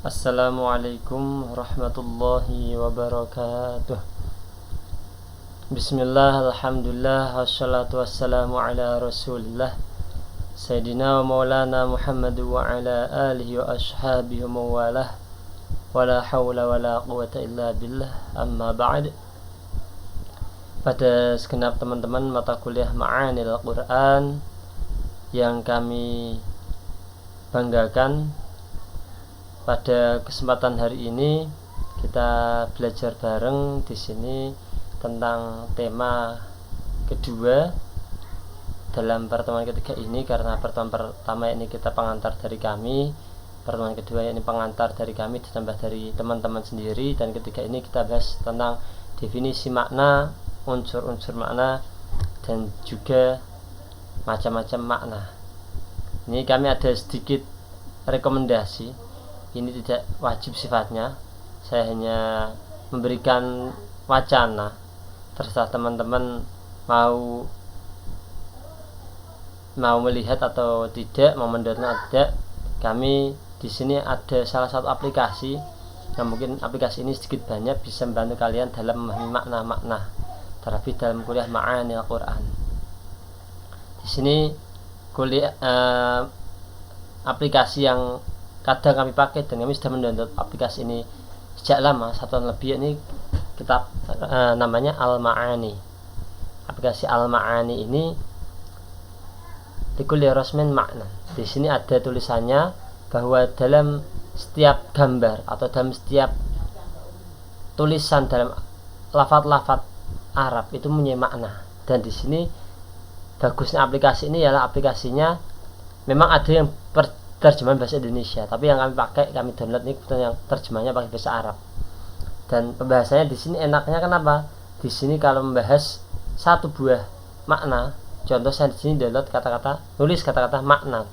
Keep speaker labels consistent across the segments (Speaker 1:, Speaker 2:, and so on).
Speaker 1: Assalamualaikum warahmatullahi wabarakatuh. Bismillah, alhamdulillah, wassalatu wassalamu ala rasulillah Sayyidina wa maulana Muhammad wa ala alihi wa ashabihi wa mawalah. Wala hawla wala quwata illa billah, amma ba'd. Pada segenap teman-teman mata kuliah Ma'anil Quran yang kami banggakan, pada kesempatan hari ini kita belajar bareng di sini tentang tema kedua dalam pertemuan ketiga ini, karena pertemuan pertama ini kita pengantar dari kami, pertemuan kedua ini pengantar dari kami ditambah dari teman-teman sendiri, dan ketiga ini kita bahas tentang definisi makna, unsur-unsur makna, dan juga macam-macam makna. Ini kami ada sedikit rekomendasi. Ini tidak wajib sifatnya, saya hanya memberikan wacana, terserah teman-teman mau melihat atau tidak, mau mendownload atau tidak. Kami di sini ada salah satu aplikasi yang mungkin aplikasi ini sedikit banyak bisa membantu kalian dalam memahami makna-makna, terlebih dalam kuliah Ma'anil Quran. Di sini kuliah aplikasi yang kadang kami pakai, dan kami sudah mendownload aplikasi ini sejak lama, 1 tahun lebih. Ini kitab namanya Al-Ma'ani. Aplikasi Al-Ma'ani ini likulli rasmin makna. Di sini ada tulisannya bahwa dalam setiap gambar atau dalam setiap tulisan dalam lafaz-lafaz Arab itu punya makna. Dan di sini bagusnya aplikasi ini ialah aplikasinya memang ada yang terjemahan bahasa Indonesia, tapi yang kami download ini yang terjemahnya pakai bahasa Arab. Dan pembahasannya di sini enaknya kenapa? Di sini kalau membahas satu buah makna, contoh saya di sini download nulis kata-kata makna.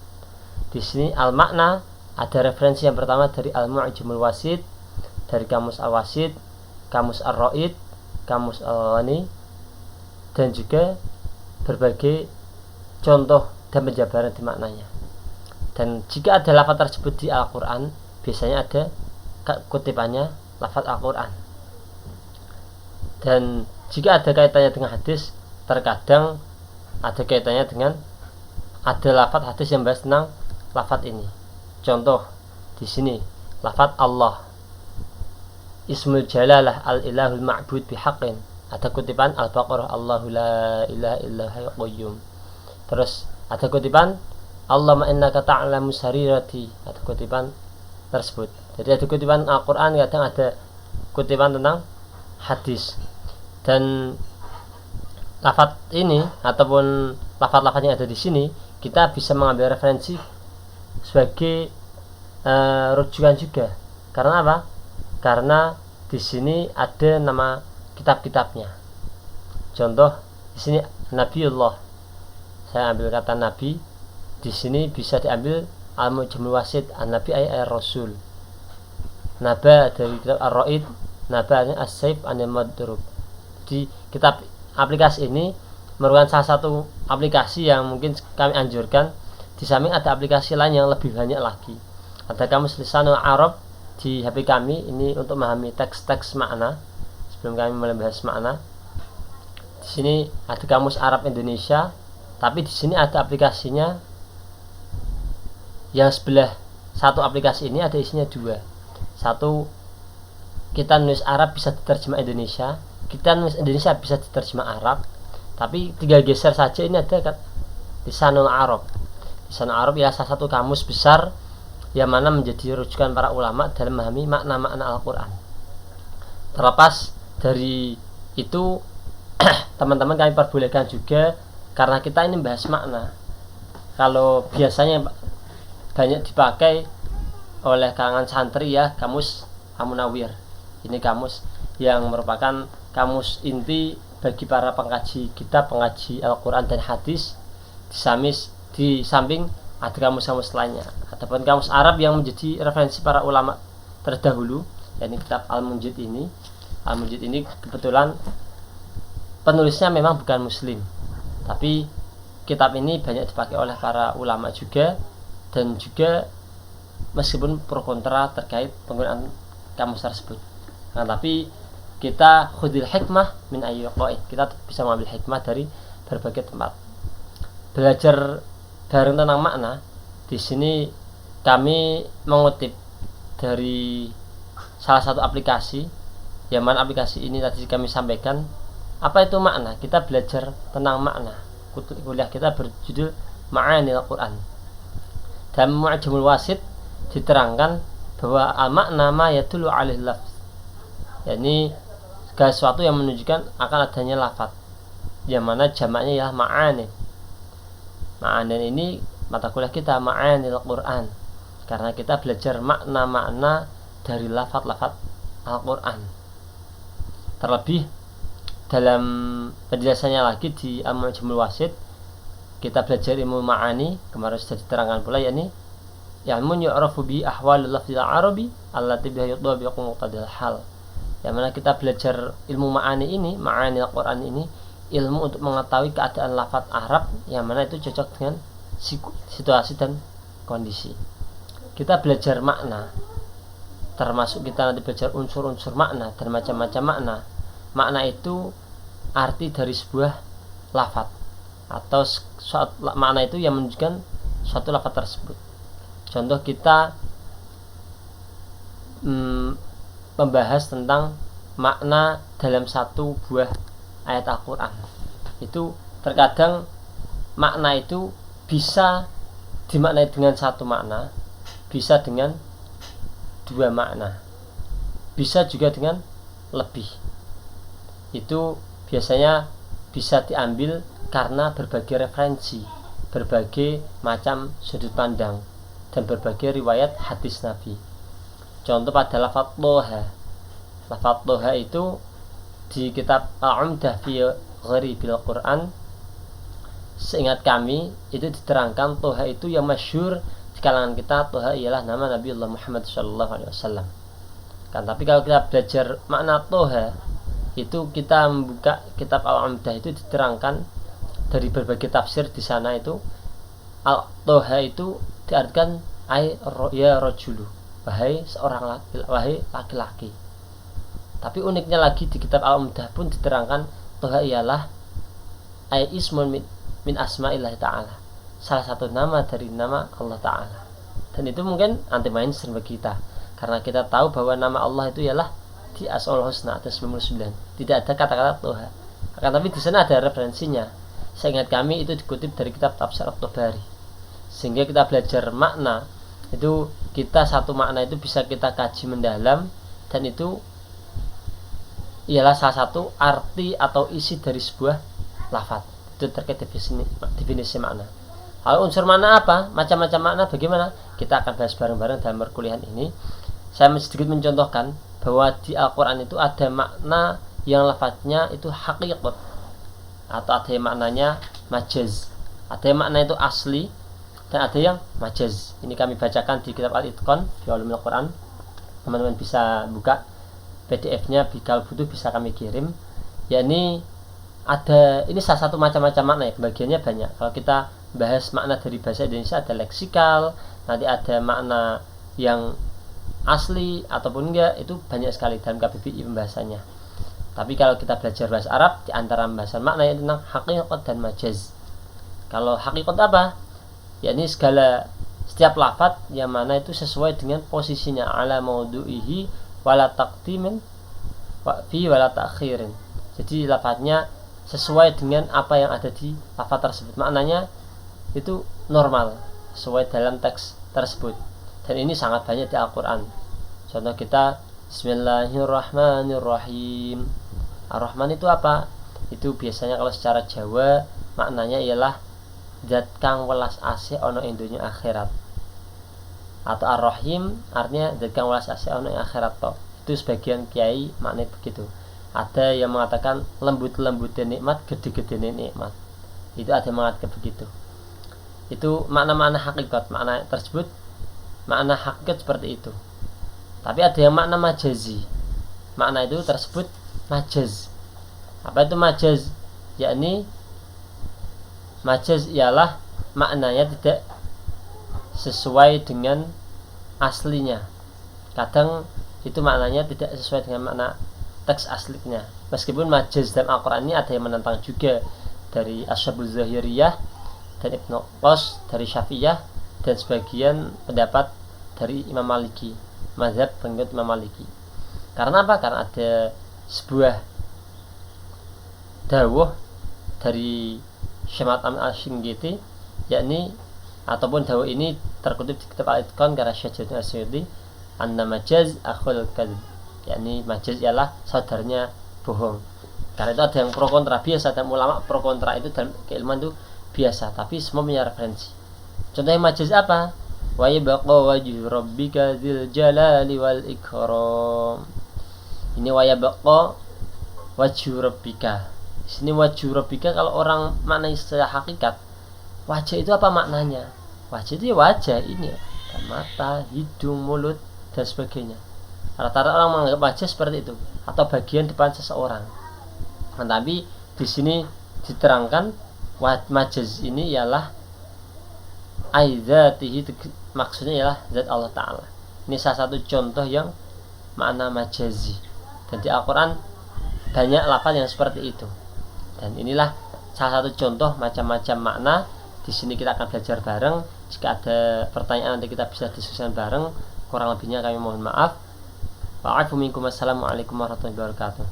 Speaker 1: Di sini al-makna ada referensi yang pertama dari Al-Mu'jamul Wasit, dari Kamus Al-Wasit, Kamus Ar-Raid, Kamus Al-Ghani, dan juga berbagai contoh dan penjabaran di maknanya. Dan jika ada lafaz tersebut di Al-Quran, biasanya ada kutipannya lafaz Al-Quran. Dan jika ada kaitannya dengan hadis, terkadang ada kaitannya dengan ada lafaz hadis yang bahas tentang lafaz ini. Contoh di sini lafaz Allah, Ismul Jalalah Al-Ilahul Ma'bud bihaqqin, ada kutipan Al-Baqarah, Allahu la ilaha illa huwal qayyum. Terus ada kutipan Allahumma innaka ta'lamu sarirati, ada kutipan tersebut. Jadi ada kutipan Al-Quran, kadang ada kutipan tentang hadis. Dan lafaz ini ataupun lafaz-lafaz yang ada di sini kita bisa mengambil referensi sebagai rujukan juga. Karena apa? Karena di sini ada nama kitab-kitabnya. Contoh di sini Nabiullah, saya ambil kata Nabi. Di sini bisa diambil Al-Mu'jamul Wasit, An-Nabi Rasul. Naba dari kitab Ar-Raid, Naba As-Saif Anil Madrub. Di kitab aplikasi ini merupakan salah satu aplikasi yang mungkin kami anjurkan. Di samping ada aplikasi lain yang lebih banyak lagi. Ada Kamus Lisanul Arab di HP kami ini untuk memahami teks-teks makna. Sebelum kami mulai bahas makna, di sini ada Kamus Arab Indonesia, tapi di sini ada aplikasinya. Yang sebelah satu aplikasi ini ada isinya dua. Satu, kita nulis Arab bisa diterjemah Indonesia, kita nulis Indonesia bisa diterjemah Arab. Tapi tinggal geser saja, ini ada Lisanul Arab. Lisanul Arab ialah salah satu kamus besar yang mana menjadi rujukan para ulama dalam memahami makna-makna Al-Quran. Terlepas dari itu, teman-teman kami perbolehkan juga, karena kita ini bahas makna. Kalau biasanya banyak dipakai oleh kalangan santri ya Kamus Al-Munawwir. Ini kamus yang merupakan kamus inti bagi para pengkaji kitab, pengkaji Al-Quran dan hadis. Di samping ada kamus-kamus lainnya. Adapun kamus Arab yang menjadi referensi para ulama terdahulu, yakni kitab Al-Munjid ini. Al-Munjid ini kebetulan penulisnya memang bukan muslim, tapi kitab ini banyak dipakai oleh para ulama juga, dan juga meskipun pro kontra terkait penggunaan kamus tersebut. Nah, tapi kita khudil hikmah min ayyi qaid, kita bisa mengambil hikmah dari berbagai tempat. Belajar bareng tentang makna, di sini kami mengutip dari salah satu aplikasi, yang mana aplikasi ini tadi kami sampaikan. Apa itu makna? Kita belajar tentang makna. Kuliah kita berjudul Ma'anil Quran. Dalam Mu'jamul Wasit diterangkan bahwa makna ma yadullu alaihi lafz, yakni segala sesuatu yang menunjukkan akan adanya lafaz, yang mana jamaknya ialah ma'ani. Ma'ani ini mata kuliah kita Ma'anil Quran, karena kita belajar makna-makna dari lafaz-lafaz Al-Quran. Terlebih dalam penjelasannya lagi di Al-Mu'jamul Wasit, kita belajar ilmu ma'ani, kemarin sudah diterangkan pula, yakni ilmu yu'rafu bi ahwalil lafzil arabi allati biha yutabiqu muqtadil hal. Yang mana kita belajar ilmu ma'ani ini, ma'ani Al-Quran ini, ilmu untuk mengetahui keadaan lafaz Arab yang mana itu cocok dengan situasi dan kondisi. Kita belajar makna, termasuk kita nanti belajar unsur-unsur makna dan macam-macam makna. Makna itu arti dari sebuah lafaz, atau makna itu yang menunjukkan suatu lafaz tersebut. Contoh kita membahas tentang makna dalam satu buah ayat Al-Quran. Itu terkadang makna itu bisa dimaknai dengan satu makna, bisa dengan dua makna, bisa juga dengan lebih. Itu biasanya bisa diambil karena berbagai referensi, berbagai macam sudut pandang, dan berbagai riwayat hadis Nabi. Contoh pada lafaz Toha. Lafaz Toha itu di kitab Al-Umdah fi Gharibil Quran, seingat kami itu diterangkan Toha itu yang masyhur di kalangan kita, Toha ialah nama Nabi Allah Muhammad SAW. Kan, tapi kalau kita belajar makna Toha, itu kita membuka kitab Al-Umdah, itu diterangkan dari berbagai tafsir di sana. Itu Al-Toha itu diartikan ya rojulu, wahai seorang laki-laki. Tapi uniknya lagi di kitab Al-Umdah pun diterangkan Toha ialah ismun min asma'illah ta'ala, salah satu nama dari nama Allah Ta'ala. Dan itu mungkin anti mainstream bagi kita, karena kita tahu bahwa nama Allah itu ialah di Asmaul Husna atau 99, tidak ada kata-kata Toha. Akan tapi di sana ada referensinya. Seingat kami itu dikutip dari kitab Tafsir At-Tabari. Sehingga kita belajar makna itu, kita satu makna itu bisa kita kaji mendalam, dan itu ialah salah satu arti atau isi dari sebuah lafaz. Itu terkait definisi makna. Kalau unsur makna apa? Macam-macam makna bagaimana? Kita akan bahas bareng-bareng dalam perkuliahan ini. Saya sedikit mencontohkan bahwa di Al-Quran itu ada makna yang lafaznya itu haqiqat, atau ada yang maknanya majaz. Ada yang makna itu asli, dan ada yang majaz. Ini kami bacakan di kitab Al-Itqan fi Ulumil Quran. Teman-teman bisa buka PDF-nya, kalau butuh bisa kami kirim. Yakni ada, ini salah satu macam-macam makna ya, bagiannya banyak. Kalau kita bahas makna dari bahasa Indonesia, ada leksikal, nanti ada makna yang asli ataupun enggak, itu banyak sekali dalam KBBI pembahasannya. Tapi kalau kita belajar bahasa Arab, di antara pembahasan makna yang tentang haqiqat dan majaz. Kalau haqiqat apa? Yakni setiap lafaz yang mana itu sesuai dengan posisinya, ala maudu'ihi wala taqdimin fi wala ta'khirin. Jadi lafaznya sesuai dengan apa yang ada di lafaz tersebut, maknanya itu normal sesuai dalam teks tersebut. Dan ini sangat banyak di Al-Quran. Contoh kita Bismillahirrahmanirrahim. Ar-Rahman itu apa? Itu biasanya kalau secara Jawa maknanya ialah zat kang welas asih ana ing donya akhirat. Atau Ar-Rahim artinya zat kang welas asih ana ing akhirat toh. Itu sebagian kiai maknanya begitu. Ada yang mengatakan lembut-lembutnya nikmat, gede-gedenya nikmat. Itu ada yang mengatakan begitu. Itu makna-makna hakikat, makna tersebut makna hakikat seperti itu. Tapi ada yang makna majazi. Makna itu tersebut majaz. Apa itu majaz? Yakni majaz ialah maknanya tidak sesuai dengan aslinya. Kadang itu maknanya tidak sesuai dengan makna teks aslinya. Meskipun majaz dalam Al-Quran ini ada yang menentang juga, dari Asyabul Zahiriyah dan Ibnu Qos dari Syafi'iyah, dan sebagian pendapat dari Imam Maliki, mazhab pengikut Imam Maliki. Karena apa? Karena ada sebuah dawuh dari Syekh Al-Shinqiti, yakni ataupun dawuh ini terkutip di kitab Al-Itqan karena Syekh Al-Suyuti, anna majaz akhul kadzib, yakni majaz ialah saudaranya bohong. Karena itu ada yang pro kontra biasa, dan ulama pro kontra itu dalam keilmuan itu biasa, tapi semua punya referensi. Contohnya majaz apa? Wa yabqa wajhu rabbika dzil jalali wal ikram. Ini wa yabqa wajhu rabbika. Di sini wajhu rabbika, kalau orang maknai secara hakikat, wajah itu apa maknanya? Wajah itu ya wajah ini ya, dan mata, hidung, mulut, dan sebagainya. Rata-rata orang menganggap wajah seperti itu, atau bagian depan seseorang. Tapi di sini diterangkan majaz ini ialah aidzatihi, maksudnya ialah zat Allah Ta'ala. Ini salah satu contoh yang makna majazi, dan di Al-Quran banyak lafaz yang seperti itu. Dan inilah salah satu contoh macam-macam makna. Di sini kita akan belajar bareng. Jika ada pertanyaan nanti kita bisa diskusikan bareng. Kurang lebihnya kami mohon maaf. Wa'alaikumsalam warahmatullahi wabarakatuh.